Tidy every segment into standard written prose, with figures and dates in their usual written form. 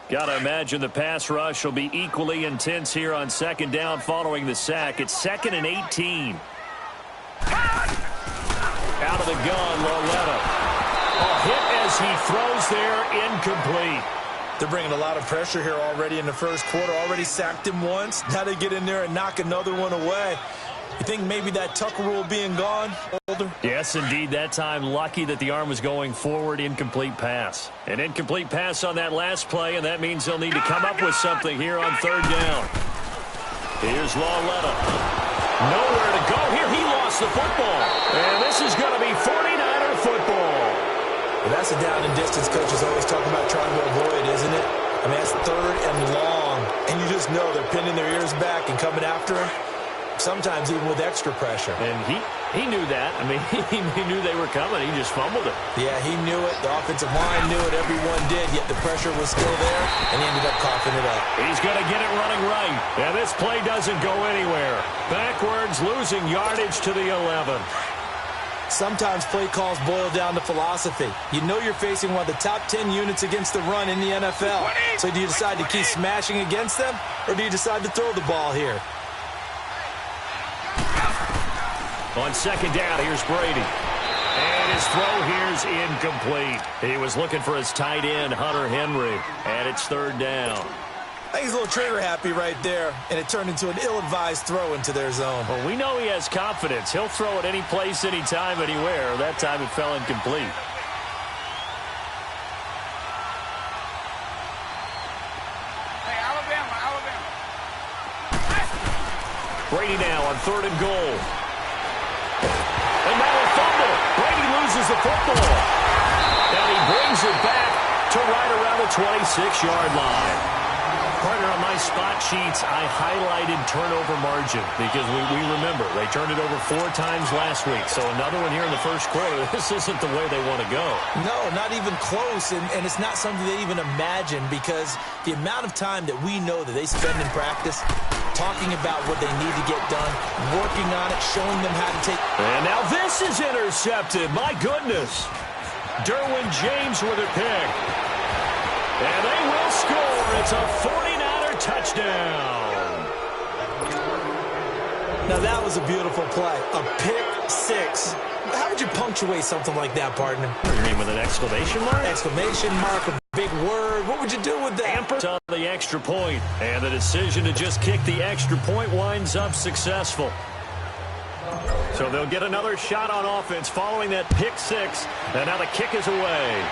Got to imagine the pass rush will be equally intense here on second down following the sack. It's 2nd and 18. Out of the gun, Loletta. A hit as he throws there, incomplete. They're bringing a lot of pressure here already in the first quarter. Already sacked him once. Now they get in there and knock another one away. You think maybe that Tucker rule being gone, Older? Yes, indeed. That time, lucky that the arm was going forward. Incomplete pass. An incomplete pass on that last play, and that means they'll need to come up with something here on 3rd down. Here's Loletta. Nowhere to go here. He lost the football. And this is going to be 49er football. Well, that's a down and distance coach is always talking about trying to avoid, isn't it? I mean, that's 3rd and long. And you just know they're pinning their ears back and coming after him. Sometimes even with extra pressure. And he knew that. I mean, he knew they were coming. He just fumbled it. Yeah, he knew it. The offensive line knew it. Everyone did, yet the pressure was still there, and he ended up coughing it up. He's going to get it running right. And this play doesn't go anywhere. Backwards, losing yardage to the 11. Sometimes play calls boil down to philosophy. You know you're facing one of the top 10 units against the run in the NFL. So do you decide to keep smashing against them, or do you decide to throw the ball here? On 2nd down, here's Brady. And his throw here's incomplete. He was looking for his tight end, Hunter Henry. And it's 3rd down. I think he's a little trigger happy right there, and it turned into an ill-advised throw into their zone. Well, we know he has confidence. He'll throw it any place, anytime, anywhere. That time it fell incomplete. Hey, Alabama. Brady now on 3rd and goal. And now a fumble. Brady loses the football. And he brings it back to right around the 26-yard line. Partner, on my spot sheets, I highlighted turnover margin because we remember they turned it over 4 times last week. So another one here in the first quarter. This isn't the way they want to go. No, not even close, and it's not something they even imagine because the amount of time that we know that they spend in practice talking about what they need to get done, working on it, showing them how to take. And now this is intercepted. My goodness. Derwin James with a pick. And they will score. It's a 49er touchdown. Now that was a beautiful play. A pick 6. How would you punctuate something like that, partner? You mean with an exclamation mark? Exclamation mark, a big word. What would you do with that? Amper on the extra point. And the decision to just kick the extra point winds up successful. So they'll get another shot on offense following that pick 6. And now the kick is away.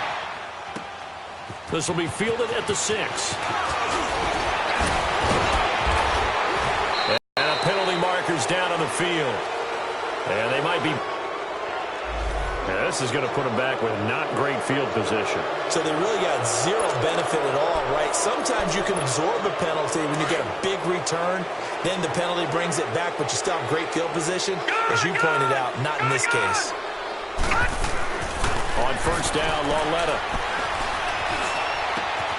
This will be fielded at the 6. And a penalty marker's down on the field. And they might be... Yeah, this is going to put them back with not great field position. So they really got zero benefit at all, right? Sometimes you can absorb a penalty when you get a big return. Then the penalty brings it back, but you still have great field position. As you pointed out, not in this case. On 1st down, Loletta.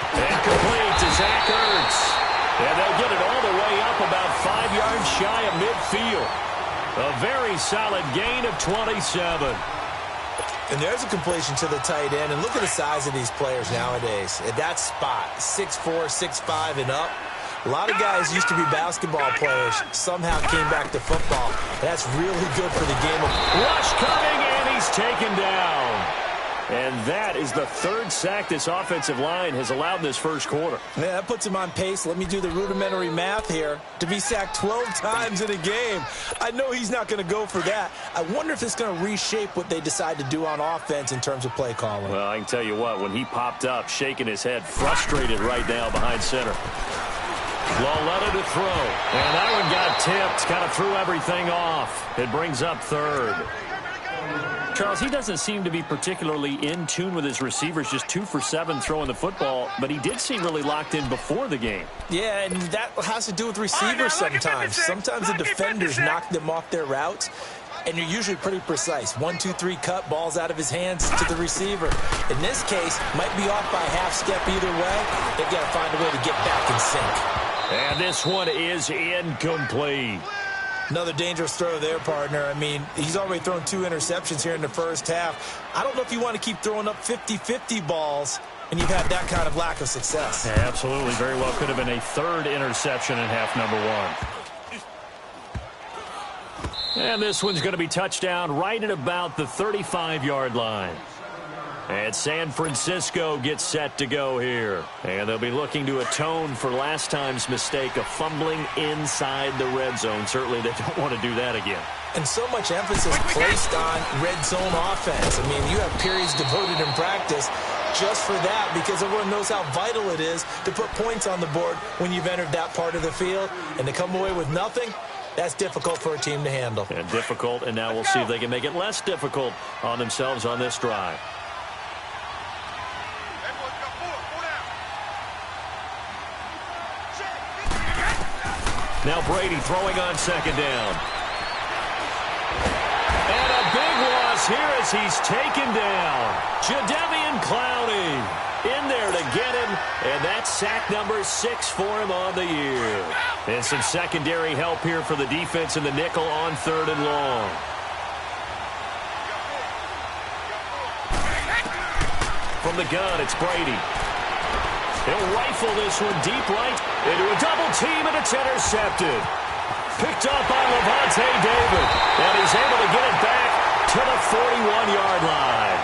And complete to Zach Ertz. And they'll get it all the way up about 5 yards shy of midfield. A very solid gain of 27. And there's a completion to the tight end. And look at the size of these players nowadays. At that spot, 6'4", 6'5", and up. A lot of guys used to be basketball players. Somehow came back to football. That's really good for the game. Rush coming, and he's taken down. And that is the 3rd sack this offensive line has allowed this first quarter. Yeah, that puts him on pace. Let me do the rudimentary math here. To be sacked 12 times in a game. I know he's not going to go for that. I wonder if it's going to reshape what they decide to do on offense in terms of play calling. Well, I can tell you what, when he popped up, shaking his head, frustrated right now behind center. Loletta to throw. And that one got tipped. Kind of threw everything off. It brings up 3rd. Charles, he doesn't seem to be particularly in tune with his receivers, just 2 for 7 throwing the football, but he did seem really locked in before the game. Yeah, and that has to do with receivers sometimes. Sometimes the defenders knock them off their routes, and you're usually pretty precise. 1, 2, 3 cut, balls out of his hands to the receiver. In this case, might be off by a half step either way. They've got to find a way to get back in sync. And this one is incomplete. Another dangerous throw there, partner. I mean, he's already thrown 2 interceptions here in the first half. I don't know if you want to keep throwing up 50-50 balls and you've had that kind of lack of success. Yeah, absolutely. Very well could have been a third interception in half number one. And this one's going to be touchdown right at about the 35-yard line. And San Francisco gets set to go here. And they'll be looking to atone for last time's mistake of fumbling inside the red zone. Certainly they don't want to do that again. And so much emphasis placed on red zone offense. I mean, you have periods devoted in practice just for that because everyone knows how vital it is to put points on the board when you've entered that part of the field. And to come away with nothing, that's difficult for a team to handle. And difficult, and now we'll see if they can make it less difficult on themselves on this drive. Now Brady throwing on second down. And a big loss here as he's taken down. Jadeveon Clowney in there to get him, and that's sack number 6 for him on the year. And some secondary help here for the defense in the nickel on 3rd and long. From the gun, it's Brady. He'll rifle this one deep right into a double team, and it's intercepted. Picked up by Levante David, and he's able to get it back to the 41-yard line.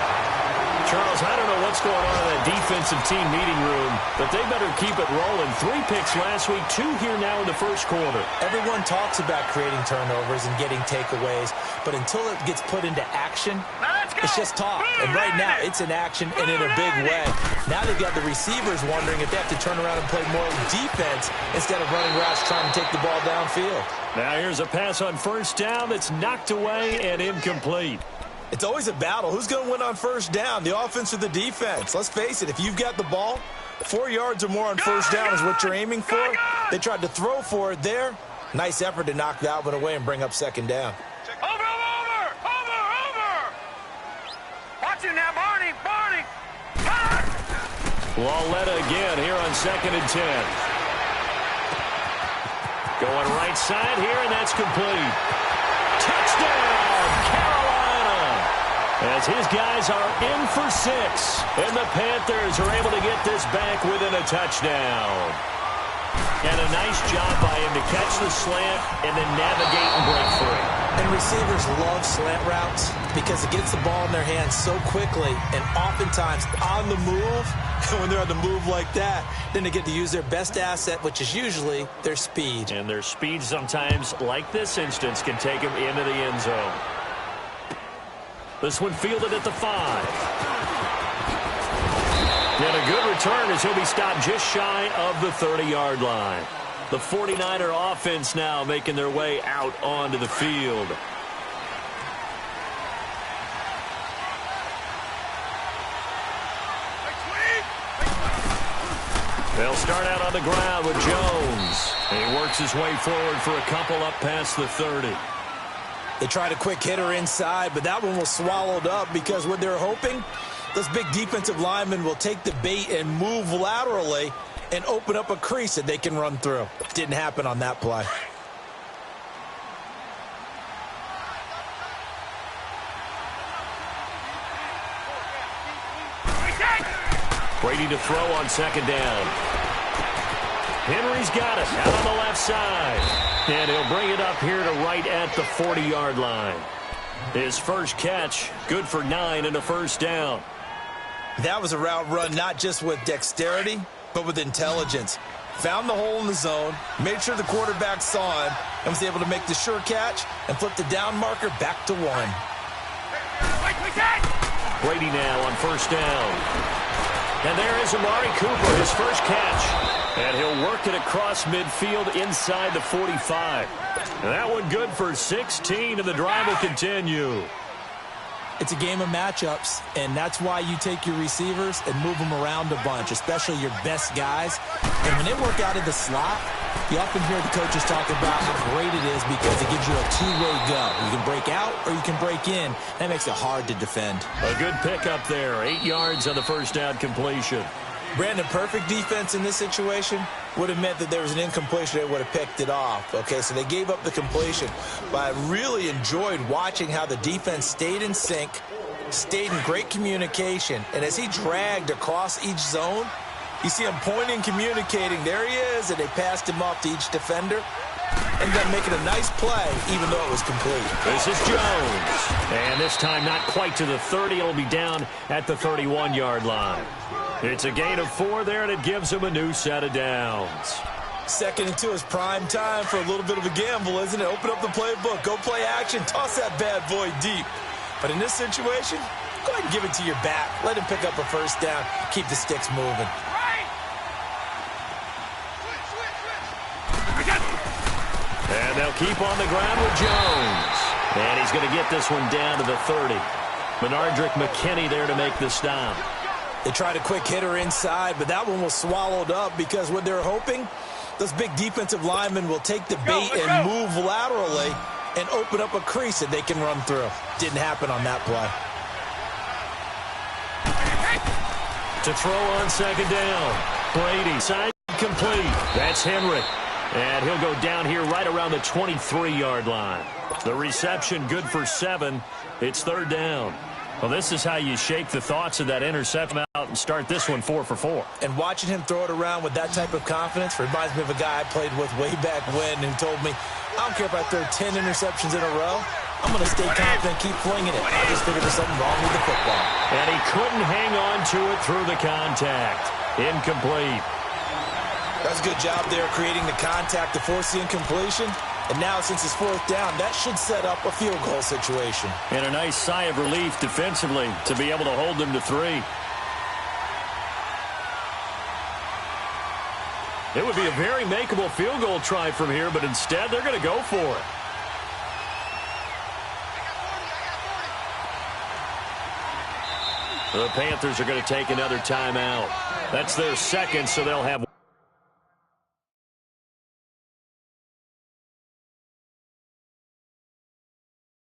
Charles, I don't know what's going on in that defensive team meeting room, but they better keep it rolling. 3 picks last week, 2 here now in the first quarter. Everyone talks about creating turnovers and getting takeaways, but until it gets put into action, it's just talk. And right now, it's in action and in a big way. Now they've got the receivers wondering if they have to turn around and play more defense instead of running routes trying to take the ball downfield. Now here's a pass on first down that's knocked away and incomplete. It's always a battle. Who's going to win on first down, the offense or the defense? Let's face it, if you've got the ball, 4 yards or more on first down is what you're aiming for. They tried to throw for it there. Nice effort to knock that one away and bring up second down. Over! Watch it now, Barney! Lauletta again here on 2nd and 10. Going right side here, and that's complete. Touchdown, Carolina! As his guys are in for 6, and the Panthers are able to get this back within a touchdown. And a nice job by him to catch the slant and then navigate and break free. And receivers love slant routes because it gets the ball in their hands so quickly and oftentimes on the move. And when they're on the move like that, then they get to use their best asset, which is usually their speed. And their speed sometimes, like this instance, can take them into the end zone. This one fielded at the 5. And a good return as he'll be stopped just shy of the 30-yard line. The 49er offense now making their way out onto the field. They'll start out on the ground with Jones. And he works his way forward for a couple up past the 30. They tried a quick hitter inside, but that one was swallowed up because what they're hoping, those big defensive linemen will take the bait and move laterally and open up a crease that they can run through. Didn't happen on that play. Brady to throw on second down. Henry's got it out on the left side. And he'll bring it up here to right at the 40-yard line. His first catch, good for 9 and a first down. That was a route run not just with dexterity, but with intelligence. Found the hole in the zone, made sure the quarterback saw him, and was able to make the sure catch and flip the down marker back to 1. Brady now on first down. And there is Amari Cooper, his first catch. And he'll work it across midfield inside the 45. And that one good for 16, and the drive will continue. It's a game of matchups, and that's why you take your receivers and move them around a bunch, especially your best guys. And when they work out of the slot, you often hear the coaches talk about how great it is because it gives you a two-way go. You can break out or you can break in. That makes it hard to defend. A good pickup there. 8 yards on the first down completion. Brandon, perfect defense in this situation would have meant that there was an incompletion. They would have picked it off. Okay, so they gave up the completion. But I really enjoyed watching how the defense stayed in sync, stayed in great communication, and as he dragged across each zone, you see him pointing, communicating. There he is, and they passed him off to each defender. Ended up making a nice play, even though it was complete. This is Jones. And this time not quite to the 30. It'll be down at the 31-yard line. It's a gain of 4 there, and it gives him a new set of downs. 2nd and 2 is prime time for a little bit of a gamble, isn't it? Open up the playbook, go play action, toss that bad boy deep. But in this situation, go ahead and give it to your back. Let him pick up a first down, keep the sticks moving. And they'll keep on the ground with Jones. And he's going to get this one down to the 30. Menardrick McKinney there to make the stop. They tried a quick hitter inside, but that one was swallowed up because what they're hoping, those big defensive linemen will take the bait and move laterally and open up a crease that they can run through. Didn't happen on that play. To throw on 2nd down. Brady, side complete. That's Henry. And he'll go down here right around the 23-yard line. The reception good for 7. It's 3rd down. Well, this is how you shake the thoughts of that interception out and start this one 4 for 4. And watching him throw it around with that type of confidence reminds me of a guy I played with way back when who told me, I don't care if I throw 10 interceptions in a row. I'm going to stay confident, keep flinging it. I just figured there's something wrong with the football. And he couldn't hang on to it through the contact. Incomplete. That's a good job there creating the contact to force the incompletion. And now, since it's 4th down, that should set up a field goal situation. And a nice sigh of relief defensively to be able to hold them to 3. It would be a very makeable field goal try from here, but instead they're going to go for it. The Panthers are going to take another timeout. That's their 2nd, so they'll have